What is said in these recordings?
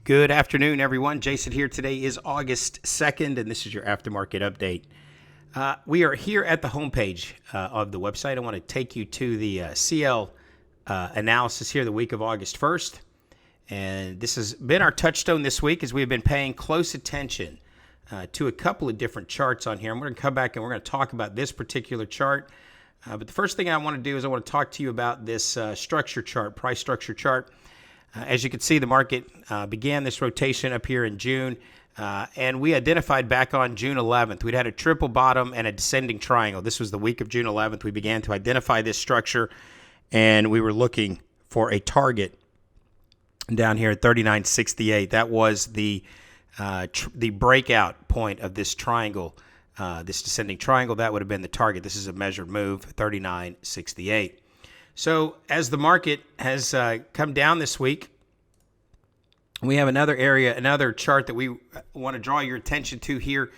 Good afternoon, everyone. Jason here. Today is August 2nd, and this is your aftermarket update. We are here at the homepage of the website. I want to take you to the CL analysis here the week of August 1st. And this has been our touchstone this week as we have been paying close attention to a couple of different charts on here. I'm going to come back and we're going to talk about this particular chart. But the first thing I want to do is I want to talk to you about this structure chart, price structure chart. As you can see, the market began this rotation up here in June, and we identified back on June 11th. We'd had a triple bottom and a descending triangle. This was the week of June 11th. We began to identify this structure, and we were looking for a target down here at 39.68. That was the breakout point of this triangle, this descending triangle. That would have been the target. This is a measured move, 39.68. So as the market has come down this week, we have another area, another chart that we want to draw your attention to here.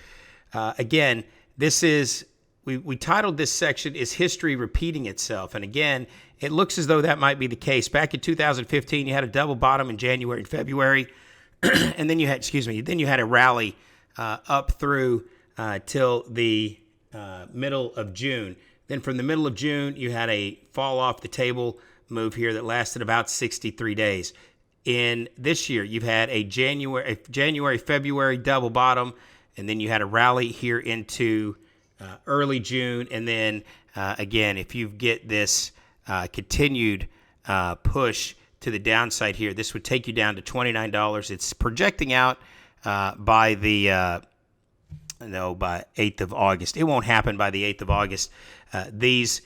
Again, this is, we titled this section, Is History Repeating Itself? And again, it looks as though that might be the case. Back in 2015, you had a double bottom in January and February, and then you had a rally up through till the middle of June. Then from the middle of June, you had a fall off the table move here that lasted about 63 days. In this year, you've had a January, February double bottom, and then you had a rally here into early June. And then again, if you get this continued push to the downside here, this would take you down to $29. It's projecting out by 8th of August. It won't happen by the 8th of August. This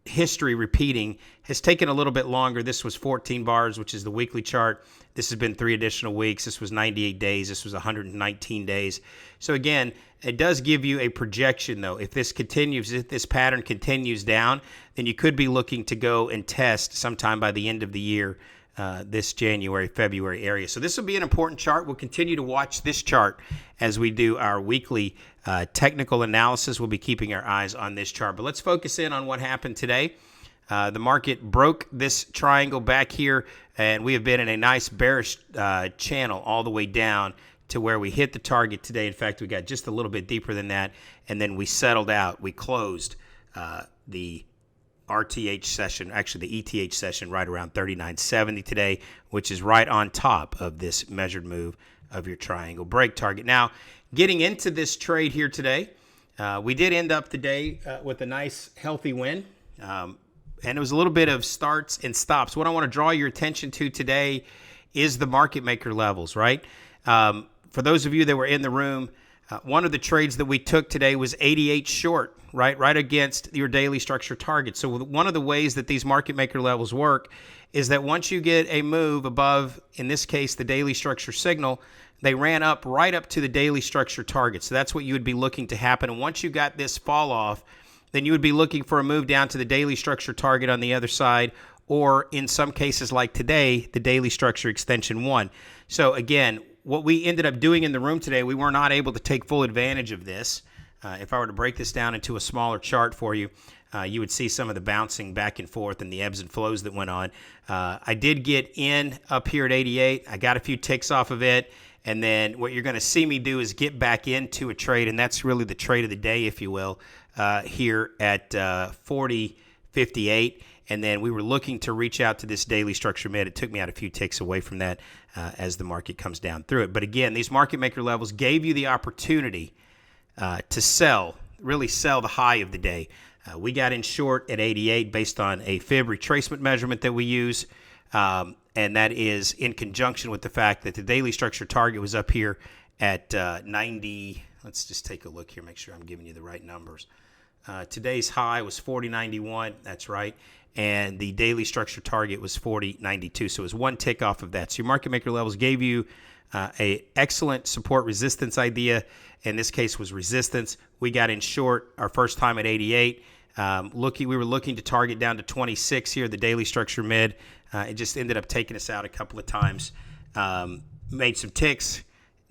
history repeating has taken a little bit longer. This was 14 bars, which is the weekly chart. This has been 3 additional weeks. This was 98 days. This was 119 days. So again, it does give you a projection though. If this continues, if this pattern continues down, then you could be looking to go and test sometime by the end of the year, this January, February area. So this will be an important chart. We'll continue to watch this chart as we do our weekly technical analysis. We'll be keeping our eyes on this chart. But let's focus in on what happened today. The market broke this triangle back here, and we have been in a nice bearish channel all the way down to where we hit the target today. In fact, we got just a little bit deeper than that, and then we settled out. We closed the RTH session, actually the ETH session, right around 39.70 today, which is right on top of this measured move of your triangle break target. Now, getting into this trade here today, we did end up the day with a nice healthy win, and it was a little bit of starts and stops. What I want to draw your attention to today is the market maker levels, right? For those of you that were in the room, one of the trades that we took today was 88 short, right against your daily structure target. So one of the ways that these market maker levels work is that once you get a move above, in this case, the daily structure signal, they ran up right up to the daily structure target. So that's what you would be looking to happen. And once you got this fall off, then you would be looking for a move down to the daily structure target on the other side, or in some cases like today, the daily structure extension 1. So again, what we ended up doing in the room today, we were not able to take full advantage of this. If I were to break this down into a smaller chart for you, you would see some of the bouncing back and forth and the ebbs and flows that went on. I did get in up here at 88. I got a few ticks off of it. And then what you're going to see me do is get back into a trade, and that's really the trade of the day, if you will, here at 40.58. And then we were looking to reach out to this daily structure mid. It took me out a few ticks away from that as the market comes down through it. But again, these market maker levels gave you the opportunity to sell, really sell the high of the day. We got in short at 88 based on a fib retracement measurement that we use. And that is in conjunction with the fact that the daily structure target was up here at 90. Let's just take a look here, make sure I'm giving you the right numbers. Today's high was 40.91. That's right. And the daily structure target was 40.92. So it was one tick off of that. So your market maker levels gave you a excellent support resistance idea. In this case was resistance. We got in short our first time at 88. We were looking to target down to 26 here, the daily structure mid. It just ended up taking us out a couple of times. Made some ticks.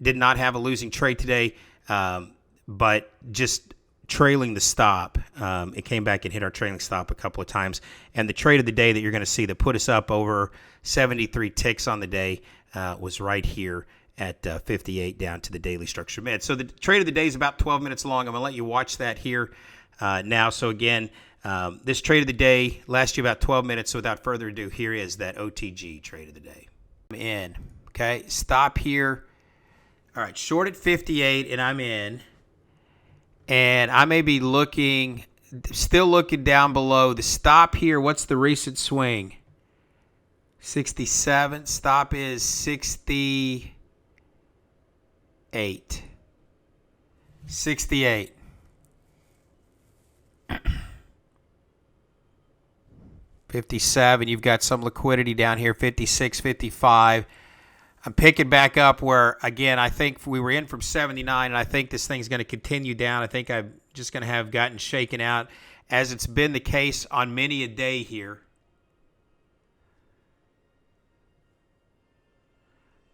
Did not have a losing trade today, but just trailing the stop. It came back and hit our trailing stop a couple of times. And the trade of the day that you're going to see that put us up over 73 ticks on the day was right here at 58 down to the daily structure mid. So the trade of the day is about 12 minutes long. I'm going to let you watch that here now. So again, this trade of the day lasts you about 12 minutes. So without further ado, here is that OTG trade of the day. I'm in. Okay, stop here. All right, short at 58, and I'm in. And I may be still looking down below. The stop here, what's the recent swing? 67. Stop is 68. 68. $57. You've got some liquidity down here, $56, $55. I'm picking back up where, again, I think we were in from 79, and I think this thing's going to continue down. I think I'm just going to have gotten shaken out, as it's been the case on many a day here.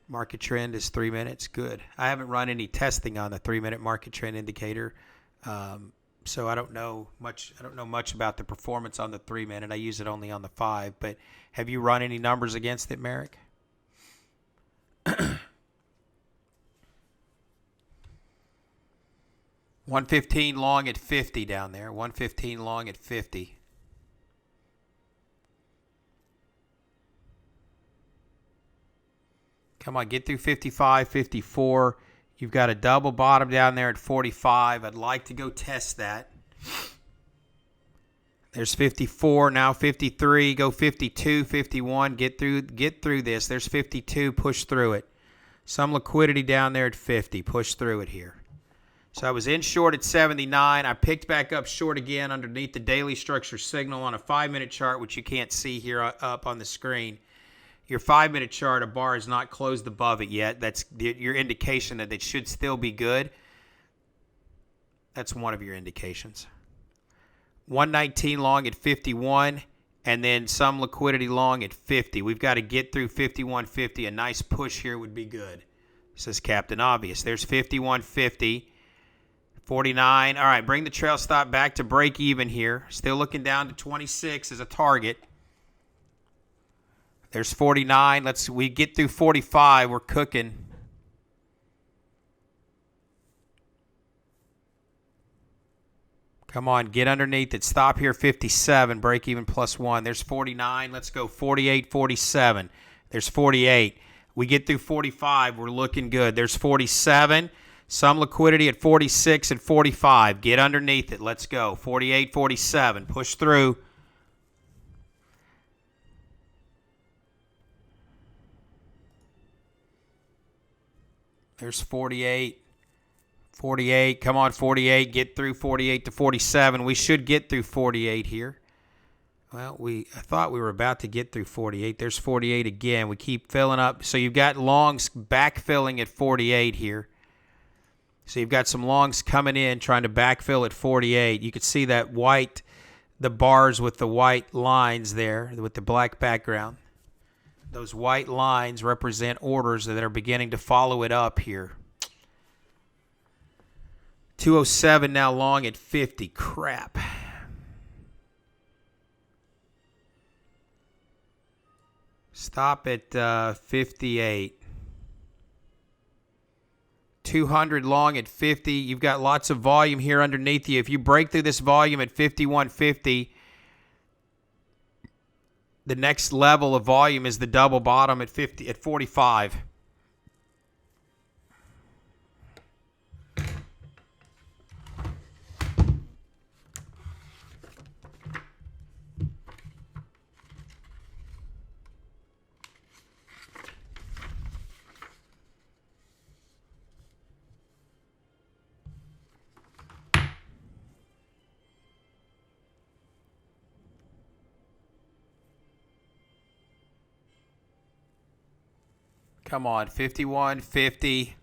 Market trend is 3 minutes. Good. I haven't run any testing on the 3-minute market trend indicator, so I don't know much. I don't know much about the performance on the 3-minute. I use it only on the 5. But have you run any numbers against it, Merrick? 115 long at 50 down there. 115 long at 50. Come on, get through 55, 54. You've got a double bottom down there at 45. I'd like to go test that. There's 54, now 53, go 52, 51, get through this. There's 52, push through it. Some liquidity down there at 50, push through it here. So I was in short at 79. I picked back up short again underneath the daily structure signal on a 5-minute chart, which you can't see here up on the screen. Your 5-minute chart, a bar is not closed above it yet. That's your indication that it should still be good. That's one of your indications. 119 long at 51, and then some liquidity long at 50. We've got to get through 51.50. A nice push here would be good, says Captain Obvious. There's 51.50. 49. All right, bring the trail stop back to break even here. Still looking down to 26 as a target. There's 49. We get through 45. We're cooking. Come on, get underneath it. Stop here, 57. Break even +1. There's 49. Let's go 48, 47. There's 48. We get through 45. We're looking good. There's 47. Some liquidity at 46 and 45. Get underneath it. Let's go. 48, 47. Push through. There's 48. 48. Come on, 48. Get through 48 to 47. We should get through 48 here. Well, I thought we were about to get through 48. There's 48 again. We keep filling up. So you've got longs backfilling at 48 here. So you've got some longs coming in trying to backfill at 48. You can see that white, the bars with the white lines there with the black background. Those white lines represent orders that are beginning to follow it up here. 207 now long at 50. Crap. Stop at 58. 200 long at 50. You've got lots of volume here underneath you. If you break through this volume at 51.50, the next level of volume is the double bottom at 45. Come on, 51.50.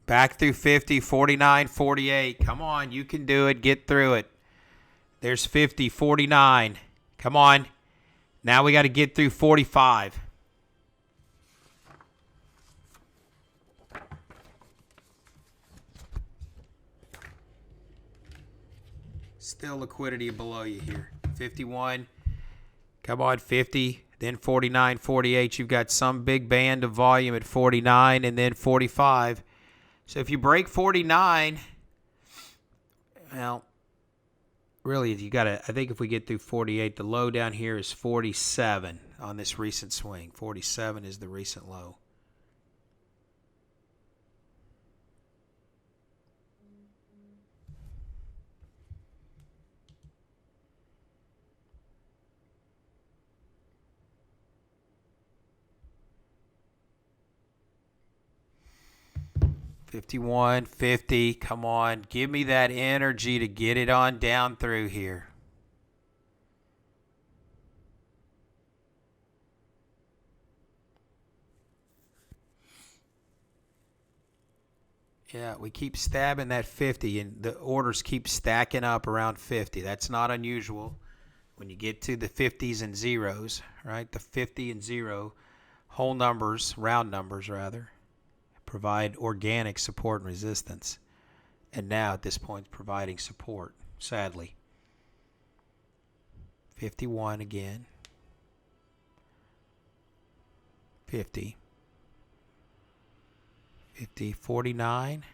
Back through 50, 49, 48. Come on, you can do it. Get through it. There's 50, 49. Come on. Now we got to get through 45. Still liquidity below you here. 51. Come on, 50. Then 49, 48. You've got some big band of volume at 49 and then 45. So if you break 49, well, really, you got to, I think if we get through 48, the low down here is 47 on this recent swing. 47 is the recent low. $51, $50. Come on. Give me that energy to get it on down through here. Yeah, we keep stabbing that 50, and the orders keep stacking up around 50. That's not unusual when you get to the 50s and zeros, right? The 50 and 0 whole numbers, round numbers rather, provide organic support and resistance. And now at this point, providing support, sadly. 51 again. 50. 50, 49.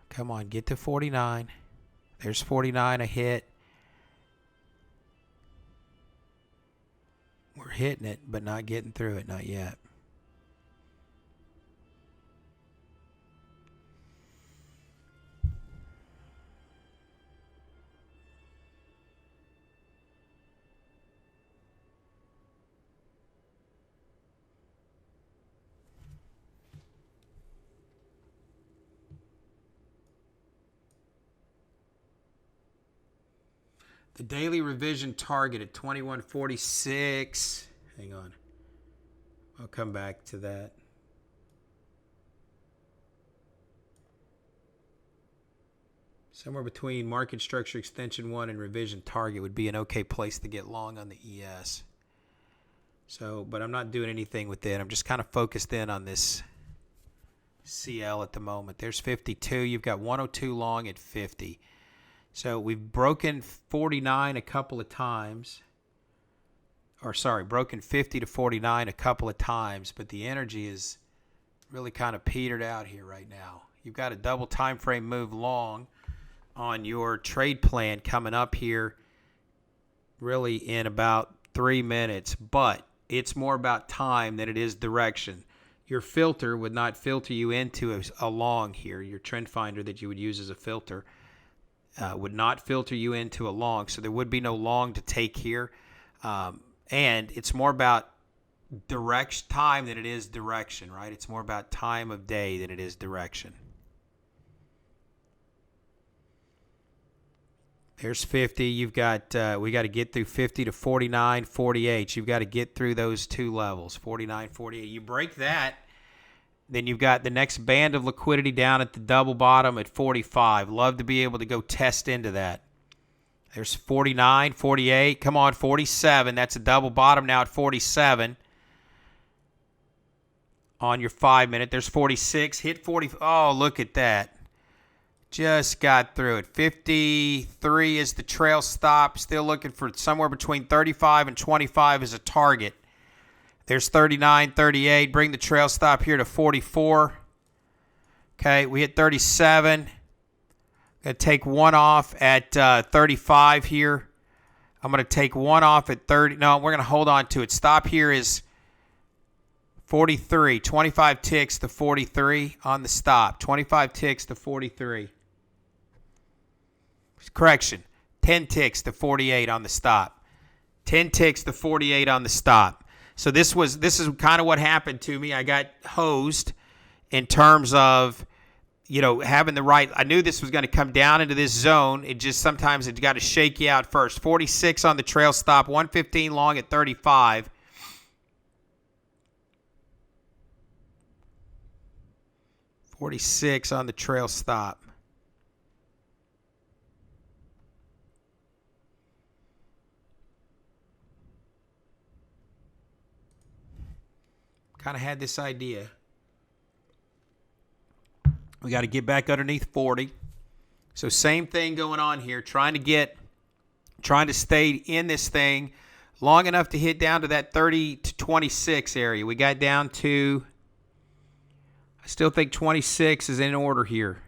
Come on, get to 49. There's 49, a hit. We're hitting it, but not getting through it, not yet. The daily revision target at 2146. Hang on. I'll come back to that. Somewhere between market structure extension 1 and revision target would be an okay place to get long on the ES. So, but I'm not doing anything with it. I'm just kind of focused in on this CL at the moment. There's 52. You've got 102 long at 50. So we've broken 49 a couple of times. Or sorry, broken 50 to 49 a couple of times, but the energy is really kind of petered out here right now. You've got a double time frame move long on your trade plan coming up here really in about 3 minutes, but it's more about time than it is direction. Your filter would not filter you into a long here. Your trend finder that you would use as a filter would not filter you into a long, so there would be no long to take here. And it's more about time than it is direction, right? It's more about time of day than it is direction. There's 50. You've got we got to get through 50 to 49, 48. You've got to get through those two levels, 49, 48. You break that, then you've got the next band of liquidity down at the double bottom at 45. Love to be able to go test into that. There's 49, 48. Come on, 47. That's a double bottom now at 47 on your 5 minute. There's 46. Hit 40. Oh, look at that. Just got through it. 53 is the trail stop. Still looking for somewhere between 35 and 25 as a target. There's 39, 38. Bring the trail stop here to 44. Okay, we hit 37. Going to take one off at 35 here. I'm going to take one off at 30. No, we're going to hold on to it. Stop here is 43. 25 ticks to 43 on the stop. 25 ticks to 43. Correction. 10 ticks to 48 on the stop. 10 ticks to 48 on the stop. So this is kind of what happened to me. I got hosed in terms of, having the right. I knew this was going to come down into this zone. It just sometimes it's got to shake you out first. 46 on the trail stop, 115 long at 35. $46 on the trail stop. Kind of had this idea. We got to get back underneath 40. So same thing going on here, trying to stay in this thing long enough to hit down to that 30 to 26 area. We got down to, I still think 26 is in order here.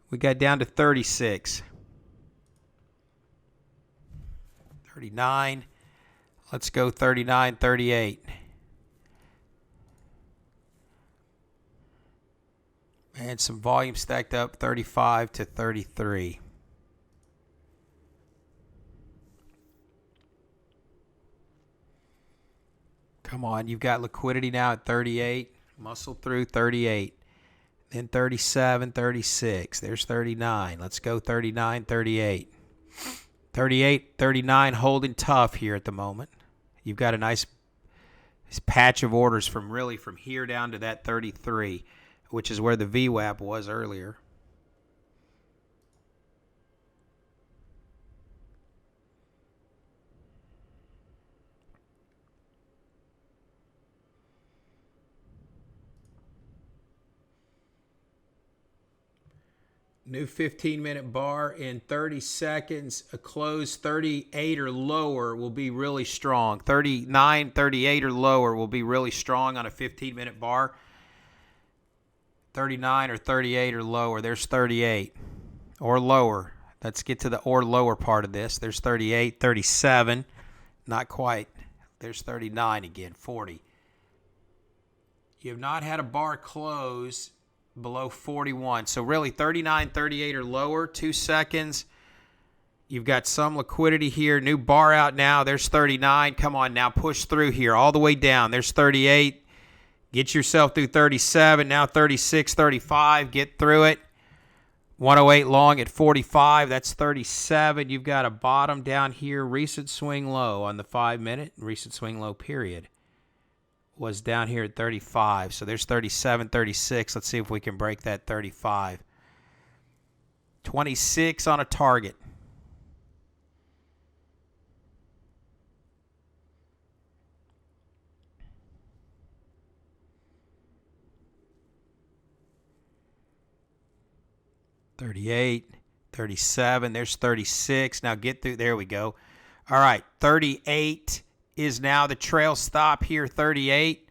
We got down to 36. 39. Let's go 39, 38. And some volume stacked up, 35 to 33. Come on, you've got liquidity now at 38. Muscle through 38. Then 37, 36. There's 39. Let's go 39, 38. 38, 39 holding tough here at the moment. You've got a nice patch of orders from here down to that 33, which is where the VWAP was earlier. New 15-minute bar in 30 seconds. A close 38 or lower will be really strong. 39, 38 or lower will be really strong on a 15-minute bar. 39 or 38 or lower. There's 38 or lower. Let's get to the or lower part of this. There's 38, 37. Not quite. There's 39 again, 40. You have not had a bar close below 41. So really 39, 38 or lower, 2 seconds. You've got some liquidity here. New bar out now. There's 39. Come on now, push through here all the way down. There's 38. Get yourself through 37. Now 36, 35. Get through it. 108 long at 45. That's 37. You've got a bottom down here. Recent swing low on the 5-minute. Recent swing low period was down here at 35. So there's 37, 36. Let's see if we can break that 35. 26 on a target. $38, $37. There's 36. Now get through. There we go. All right, 38 is now the trail stop here, 38.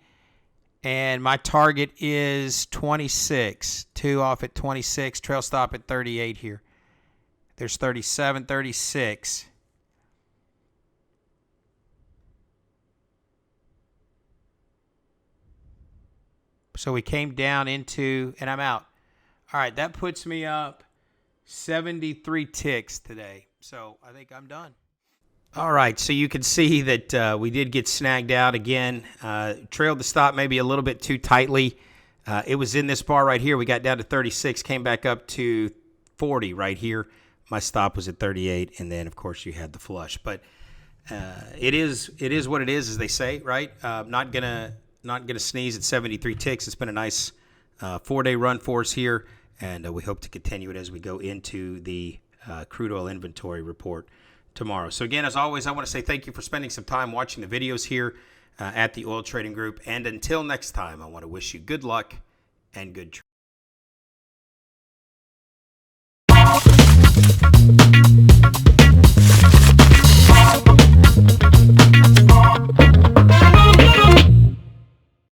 And my target is 26. 2 off at 26. Trail stop at 38 here. There's 37, 36. So we came down into, and I'm out. All right, that puts me up 73 ticks today. So I think I'm done. All right, so you can see that we did get snagged out again. Trailed the stop maybe a little bit too tightly. It was in this bar right here. We got down to 36, came back up to 40 right here. My stop was at 38, and then, of course, you had the flush. But it is what it is, as they say, right? Not gonna sneeze at 73 ticks. It's been a nice 4-day run for us here, and we hope to continue it as we go into the crude oil inventory report tomorrow. So again, as always, I want to say thank you for spending some time watching the videos here at the Oil Trading Group. And until next time, I want to wish you good luck and good trading.